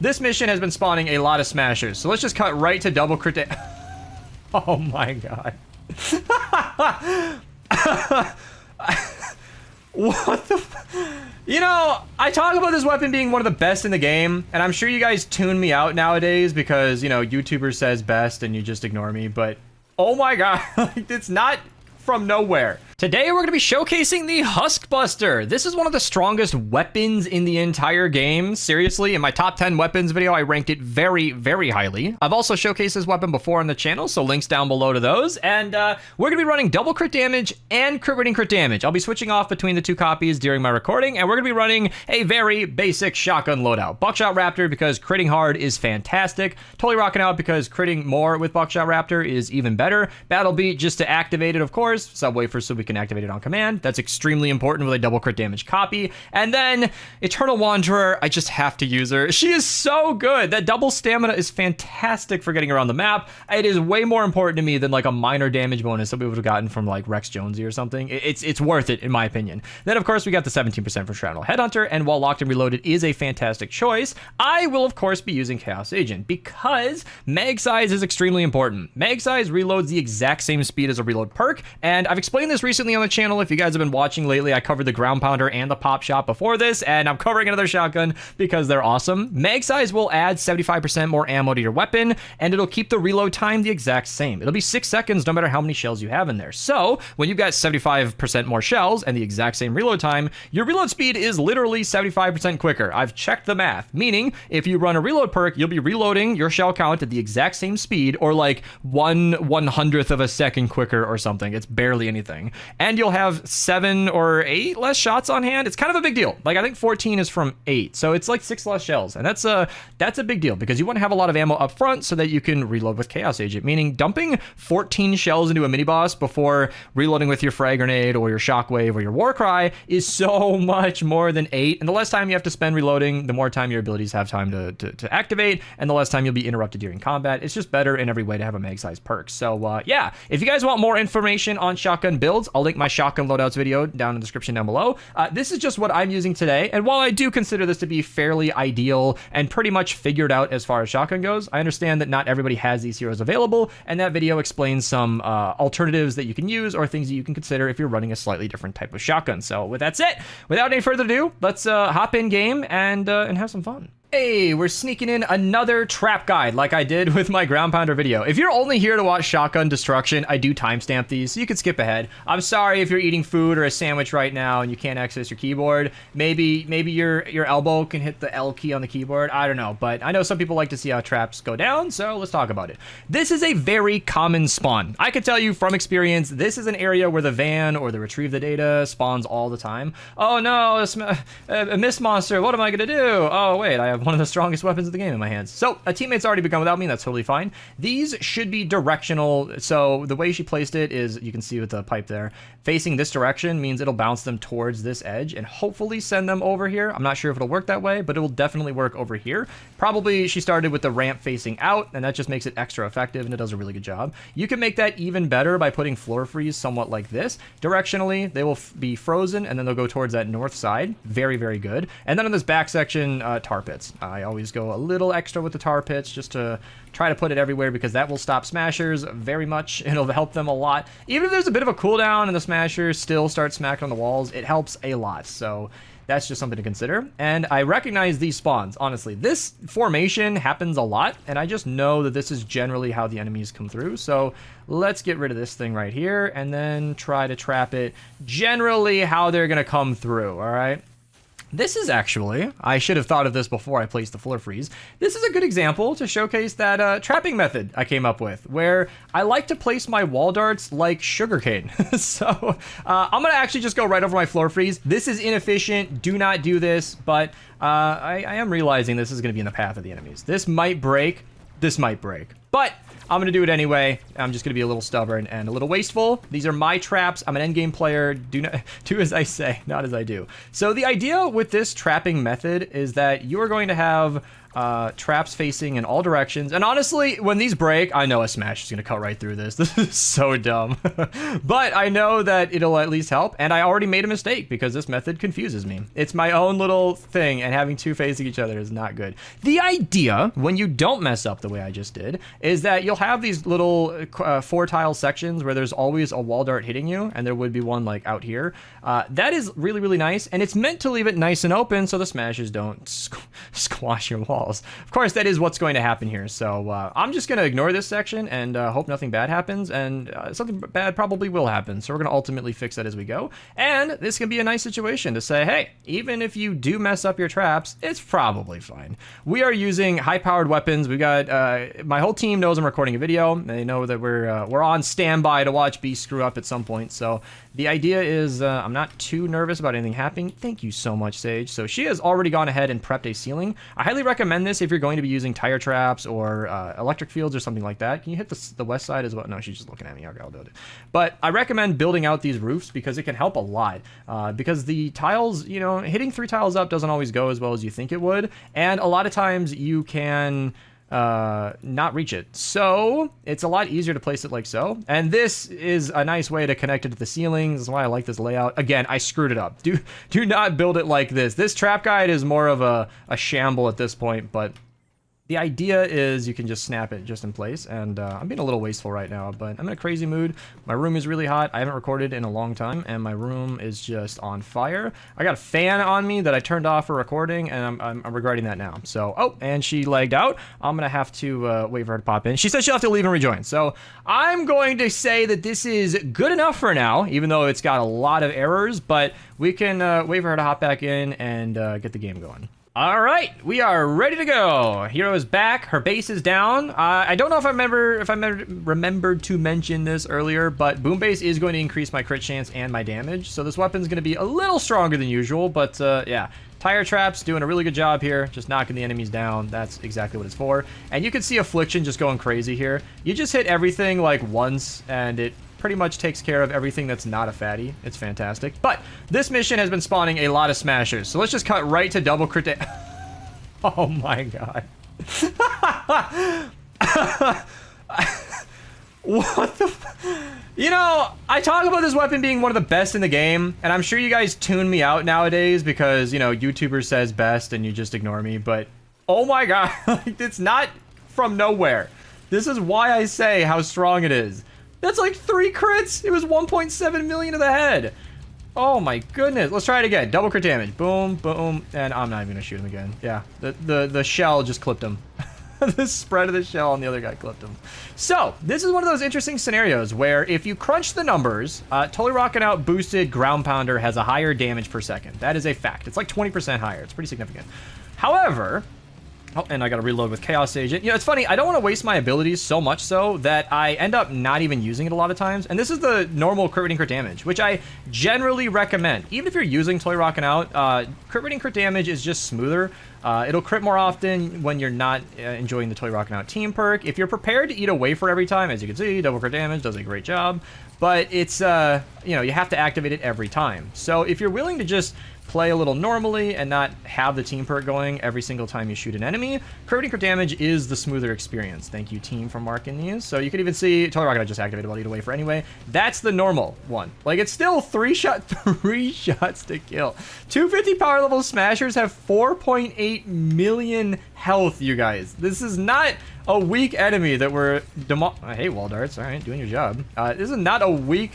This mission has been spawning a lot of smashers, so let's just cut right to double crit. Oh my god. What the You know, I talk about this weapon being one of the best in the game, and I'm sure you guys tune me out nowadays because, you know, YouTuber says best and you just ignore me, but oh my god, it's not from nowhere. Today we're going to be showcasing the Husk Buster. This is one of the strongest weapons in the entire game. Seriously, in my top 10 weapons video, I ranked it very, very highly. I've also showcased this weapon before on the channel, so links down below to those. And we're going to be running double crit damage and crit rating crit damage. I'll be switching off between the two copies during my recording, and we're going to be running a very basic shotgun loadout. Buckshot Raptor because critting hard is fantastic. Totally rocking out because critting more with Buckshot Raptor is even better. Battle Beat just to activate it, of course. Subway for so we can activate it on command. That's extremely important with a double crit damage copy. And then Eternal Wanderer, I just have to use her. She is so good. That double stamina is fantastic for getting around the map. It is way more important to me than like a minor damage bonus that we would have gotten from like Rex Jonesy or something. It's worth it in my opinion. Then of course we got the 17% for Shrapnel Headhunter, and while Locked and Reloaded is a fantastic choice, I will of course be using Chaos Agent because mag size is extremely important. Mag size reloads the exact same speed as a reload perk, and I've explained this recently on the channel. If you guys have been watching lately, I covered the Ground Pounder and the Pop Shot before this, and I'm covering another shotgun because they're awesome. Mag size will add 75% more ammo to your weapon, and it'll keep the reload time the exact same. It'll be 6 seconds no matter how many shells you have in there. So when you've got 75% more shells and the exact same reload time, your reload speed is literally 75% quicker. I've checked the math, meaning if you run a reload perk, you'll be reloading your shell count at the exact same speed, or like 1/100th of a second quicker or something. It's barely anything. And you'll have 7 or 8 less shots on hand. It's kind of a big deal. Like I think 14 is from 8, so it's like 6 less shells, and that's a big deal because you want to have a lot of ammo up front so that you can reload with Chaos Agent, meaning dumping 14 shells into a mini boss before reloading with your frag grenade or your shockwave or your war cry is so much more than 8, and the less time you have to spend reloading, the more time your abilities have time to activate, and the less time you'll be interrupted during combat. It's just better in every way to have a mag size perk. So yeah, if you guys want more information on shotgun builds, I'll link my shotgun loadouts video down in the description down below. This is just what I'm using today, and while I do consider this to be fairly ideal and pretty much figured out as far as shotgun goes, I understand that not everybody has these heroes available, and that video explains some alternatives that you can use or things that you can consider if you're running a slightly different type of shotgun. So with that said, without any further ado, let's hop in game and have some fun. Hey, we're sneaking in another trap guide like I did with my Ground Pounder video. If you're only here to watch shotgun destruction, I do timestamp these, so you can skip ahead. I'm sorry if you're eating food or a sandwich right now and you can't access your keyboard. Maybe your elbow can hit the L key on the keyboard. I don't know, but I know some people like to see how traps go down, so let's talk about it. This is a very common spawn. I can tell you from experience, this is an area where the van or the retrieve the data spawns all the time. Oh no, a mist monster, what am I gonna do? Oh wait, I have one of the strongest weapons of the game in my hands. So a teammate's already begun without me, that's totally fine. These should be directional, so the way she placed it is, you can see with the pipe there, facing this direction means it'll bounce them towards this edge and hopefully send them over here. I'm not sure if it'll work that way, but it will definitely work over here. Probably she started with the ramp facing out, and that just makes it extra effective, and it does a really good job. You can make that even better by putting floor freeze somewhat like this. Directionally, they will be frozen, and then they'll go towards that north side. Very, very good. And then on this back section, tar pits. I always go a little extra with the tar pits just to try to put it everywhere because that will stop smashers very much. It'll help them a lot. Even if there's a bit of a cooldown and the smashers still start smacking on the walls, it helps a lot. So that's just something to consider. And I recognize these spawns, honestly. This formation happens a lot, and I just know that this is generally how the enemies come through. So let's get rid of this thing right here and then try to trap it generally how they're gonna come through, all right? This is actually, I should have thought of this before I placed the floor freeze. This is a good example to showcase that trapping method I came up with, where I like to place my wall darts like sugarcane. So I'm gonna actually just go right over my floor freeze. This is inefficient, do not do this, but I am realizing this is gonna be in the path of the enemies. This might break, this might break. But I'm going to do it anyway. I'm just going to be a little stubborn and a little wasteful. These are my traps. I'm an endgame player. Do as I say, not as I do. So the idea with this trapping method is that you are going to have traps facing in all directions. And honestly, when these break, I know a smash is going to cut right through this. This is so dumb. But I know that it'll at least help. And I already made a mistake because this method confuses me. It's my own little thing, and having two facing each other is not good. The idea, when you don't mess up the way I just did, is that you'll have these little 4-tile sections where there's always a wall dart hitting you, and there would be one like out here. That is really, really nice, and it's meant to leave it nice and open so the smashes don't squash your wall. Of course, that is what's going to happen here. So I'm just going to ignore this section and hope nothing bad happens. And something bad probably will happen. So we're going to ultimately fix that as we go. And this can be a nice situation to say, hey, even if you do mess up your traps, it's probably fine. We are using high-powered weapons. We got my whole team knows I'm recording a video. They know that we're on standby to watch B screw up at some point. So the idea is I'm not too nervous about anything happening. Thank you so much, Sage. So she has already gone ahead and prepped a ceiling. I highly recommend this if you're going to be using tire traps or electric fields or something like that. Can you hit the west side as well? No, she's just looking at me. Okay, I'll do it. But I recommend building out these roofs because it can help a lot. Because the tiles, you know, hitting 3 tiles up doesn't always go as well as you think it would. And a lot of times you can not reach it. So it's a lot easier to place it like so. And this is a nice way to connect it to the ceilings. That's why I like this layout. Again, I screwed it up. Do not build it like this. This trap guide is more of a shamble at this point, but the idea is you can just snap it just in place, and I'm being a little wasteful right now, but I'm in a crazy mood. My room is really hot. I haven't recorded in a long time, and my room is just on fire. I got a fan on me that I turned off for recording, and I'm regretting that now. So, oh, and she lagged out. I'm going to have to wait for her to pop in. She said she'll have to leave and rejoin. So I'm going to say that this is good enough for now, even though it's got a lot of errors, but we can wait for her to hop back in and get the game going. All right, we are ready to go. Hero is back. Her base is down. I don't know if I remembered to mention this earlier, but boom base is going to increase my crit chance and my damage. So this weapon's going to be a little stronger than usual, but yeah. Tire traps doing a really good job here, just knocking the enemies down. That's exactly what it's for. And you can see Affliction just going crazy here. You just hit everything like once, and it pretty much takes care of everything that's not a fatty. It's fantastic. But this mission has been spawning a lot of smashers, so let's just cut right to double crit. Oh my god. What the You know, I talk about this weapon being one of the best in the game, and I'm sure you guys tune me out nowadays because, you know, YouTuber says best and you just ignore me, but oh my god, it's not from nowhere. This is why I say how strong it is. That's like 3 crits. It was 1.7 million to the head. Oh my goodness. Let's try it again. Double crit damage. Boom, boom. And I'm not even gonna shoot him again. Yeah, the shell just clipped him. The spread of the shell on the other guy clipped him. So, this is one of those interesting scenarios where if you crunch the numbers, Totally Rockin' Out boosted ground pounder has a higher damage per second. That is a fact. It's like 20% higher. It's pretty significant. However, oh, and I gotta reload with Chaos Agent. You know, it's funny, I don't want to waste my abilities so much so that I end up not even using it a lot of times. And this is the normal crit rating crit damage, which I generally recommend. Even if you're using Totally Rockin' Out, crit rating crit damage is just smoother. It'll crit more often when you're not enjoying the Totally Rockin' Out team perk. If you're prepared to eat a wafer every time, as you can see, double crit damage does a great job. But it's, you know, you have to activate it every time. So if you're willing to just play a little normally and not have the team perk going every single time you shoot an enemy, crit damage is the smoother experience. Thank you, team, for marking these. So you can even see Totally Rockin' Out just activated while you eat a wafer anyway. That's the normal one. Like, it's still 3 shots to kill. 250 power level smashers have 4.8 million health, you guys. This is not a weak enemy that we're I hate wall darts. All right, doing your job. This is not a weak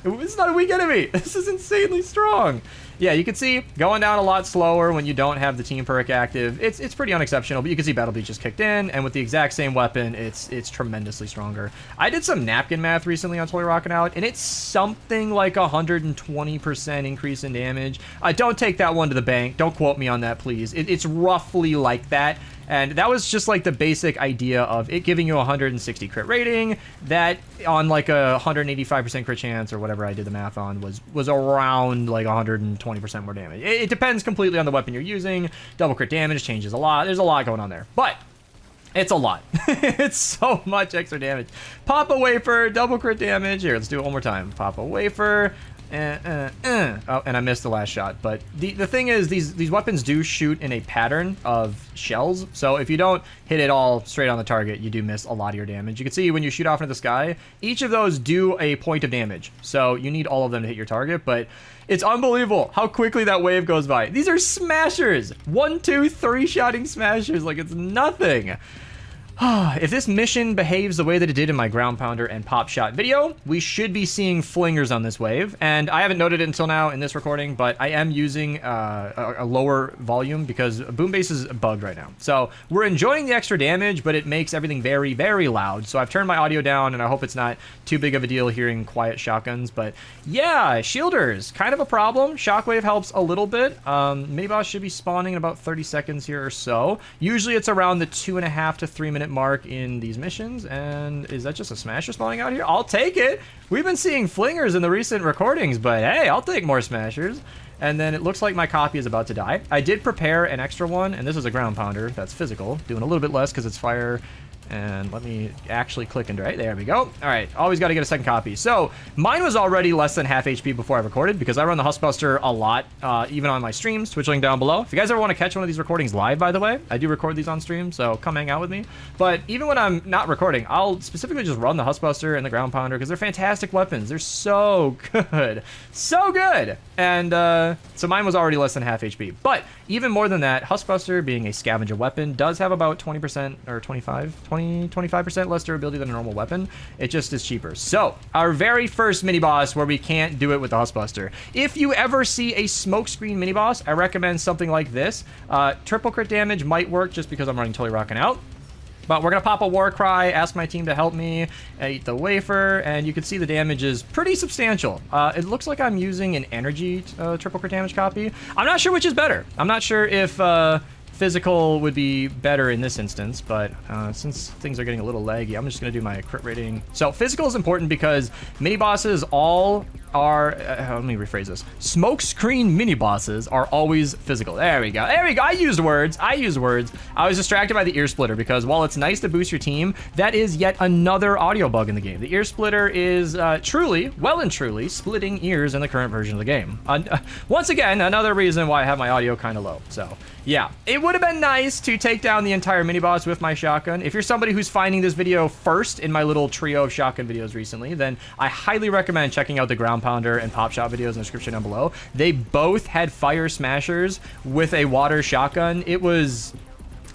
this is not a weak enemy. This is insanely strong. Yeah, you can see going down a lot slower when you don't have the team perk active. It's pretty unexceptional, but you can see Battle Beat just kicked in, and with the exact same weapon, it's tremendously stronger. I did some napkin math recently on Totally Rockin' Out, and it's something like 120% increase in damage. Don't take that one to the bank. Don't quote me on that, please. It's roughly like that. And that was just like the basic idea of it giving you 160 crit rating that on like a 185% crit chance or whatever I did the math on was around like 120% more damage. It depends completely on the weapon you're using. Double crit damage changes a lot. There's a lot going on there. But It's a lot. It's so much extra damage. Pop a wafer, double crit damage. Here, let's do it one more time. Pop a wafer. Oh, and I missed the last shot. But the thing is, these weapons do shoot in a pattern of shells. So if you don't hit it all straight on the target, you do miss a lot of your damage. You can see when you shoot off into the sky, each of those do a point of damage. So you need all of them to hit your target. But it's unbelievable how quickly that wave goes by. These are smashers. 1, 2, 3 shotting smashers. Like, it's nothing. If this mission behaves the way that it did in my ground pounder and pop shot video, we should be seeing flingers on this wave. And I haven't noted it until now in this recording, but I am using a lower volume because Boom Bass is bugged right now. So we're enjoying the extra damage, but it makes everything very, very loud. So I've turned my audio down, and I hope it's not too big of a deal hearing quiet shotguns. But yeah, shielders, kind of a problem. Shockwave helps a little bit. Mini boss should be spawning in about 30 seconds here or so. Usually it's around the 2.5 to 3 minute mark in these missions. And is that just a smasher spawning out here? I'll take it. We've been seeing flingers in the recent recordings, but hey, I'll take more smashers. And then it looks like my copy is about to die. I did prepare an extra one, and this is a ground pounder that's physical, doing a little bit less because it's fire. And let me actually click into it. There we go. All right, always got to get a second copy. So mine was already less than half HP before I recorded because I run the Husk Buster a lot, even on my streams. Twitch link down below. If you guys ever want to catch one of these recordings live, by the way, I do record these on stream, so come hang out with me. But even when I'm not recording, I'll specifically just run the Husk Buster and the ground pounder because they're fantastic weapons. They're so good, so good. And so mine was already less than half HP. But even more than that, Husk Buster, being a scavenger weapon, does have about 20% or 25% less durability than a normal weapon. It just is cheaper. So our very first mini boss where we can't do it with the Husk Buster. If you ever see a smokescreen mini boss, I recommend something like this. Triple crit damage might work just because I'm running totally rocking out. But we're going to pop a war cry, ask my team to help me, eat the wafer, and you can see the damage is pretty substantial. It looks like I'm using an energy triple crit damage copy. I'm not sure which is better. I'm not sure if physical would be better in this instance, but since things are getting a little laggy, I'm just going to do my crit rating. So physical is important because mini bosses all are, let me rephrase this. Smoke screen mini bosses are always physical. There we go. There we go. I used words. I was distracted by the ear splitter because while it's nice to boost your team, that is yet another audio bug in the game. The ear splitter is truly, well and truly, splitting ears in the current version of the game. Once again, another reason why I have my audio kind of low. So yeah, it would have been nice to take down the entire mini boss with my shotgun. If you're somebody who's finding this video first in my little trio of shotgun videos recently, then I highly recommend checking out the ground pounder and pop shot videos in the description down below. They both had fire smashers with a water shotgun. It was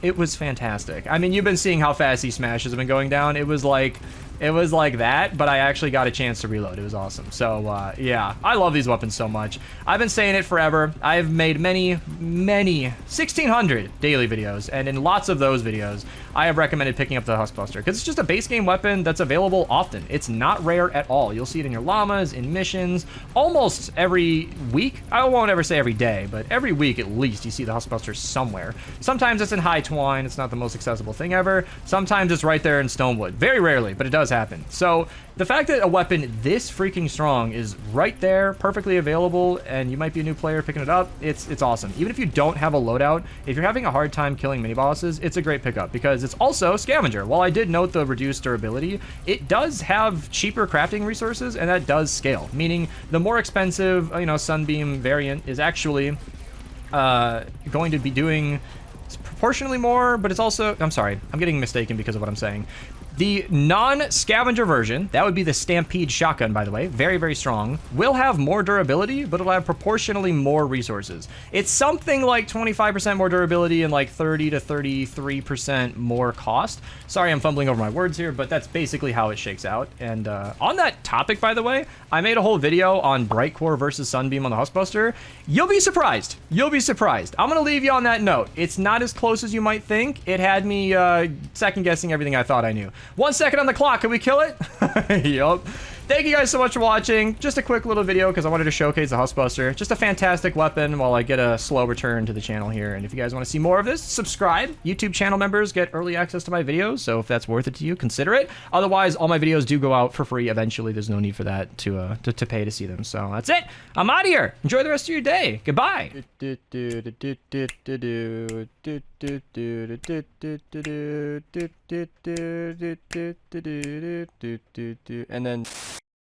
fantastic. I mean, you've been seeing how fast these smashes have been going down. It was like that, but I actually got a chance to reload. It was awesome. So yeah, I love these weapons so much. I've been saying it forever. I've made many 1,600 daily videos, and in lots of those videos, I have recommended picking up the Husk Buster because it's just a base game weapon that's available often. It's not rare at all. You'll see it in your llamas, in missions, almost every week. I won't ever say every day, but every week at least you see the Husk Buster somewhere. Sometimes it's in High Twine. It's not the most accessible thing ever. Sometimes it's right there in Stonewood. Very rarely, but it does happen. So the fact that a weapon this freaking strong is right there, perfectly available, and you might be a new player picking it up, it's awesome. Even if you don't have a loadout, if you're having a hard time killing mini bosses, it's a great pickup because it's also scavenger. While I did note the reduced durability, it does have cheaper crafting resources, and that does scale, meaning the more expensive, Sunbeam variant is actually going to be doing proportionally more, but it's also, I'm sorry, I'm getting mistaken because of what I'm saying. The non-scavenger version, that would be the Stampede shotgun, by the way, very, very strong, will have more durability, but it'll have proportionally more resources. It's something like 25% more durability and like 30 to 33% more cost. Sorry, I'm fumbling over my words here, but that's basically how it shakes out. And on that topic, by the way, I made a whole video on Bright Core versus Sunbeam on the Husk Buster. You'll be surprised. You'll be surprised. I'm going to leave you on that note. It's not as close as you might think. It had me second-guessing everything I thought I knew. 1 second on the clock. Can we kill it? Yup. thank you guys so much for watching. Just a quick little video because I wanted to showcase the Husk Buster. Just a fantastic weapon while I get a slow return to the channel here. And if you guys want to see more of this, subscribe. YouTube channel members get early access to my videos, so if that's worth it to you, consider it. Otherwise, all my videos do go out for free eventually. There's no need for that to pay to see them. So that's it. I'm out of here. Enjoy the rest of your day. Goodbye. And then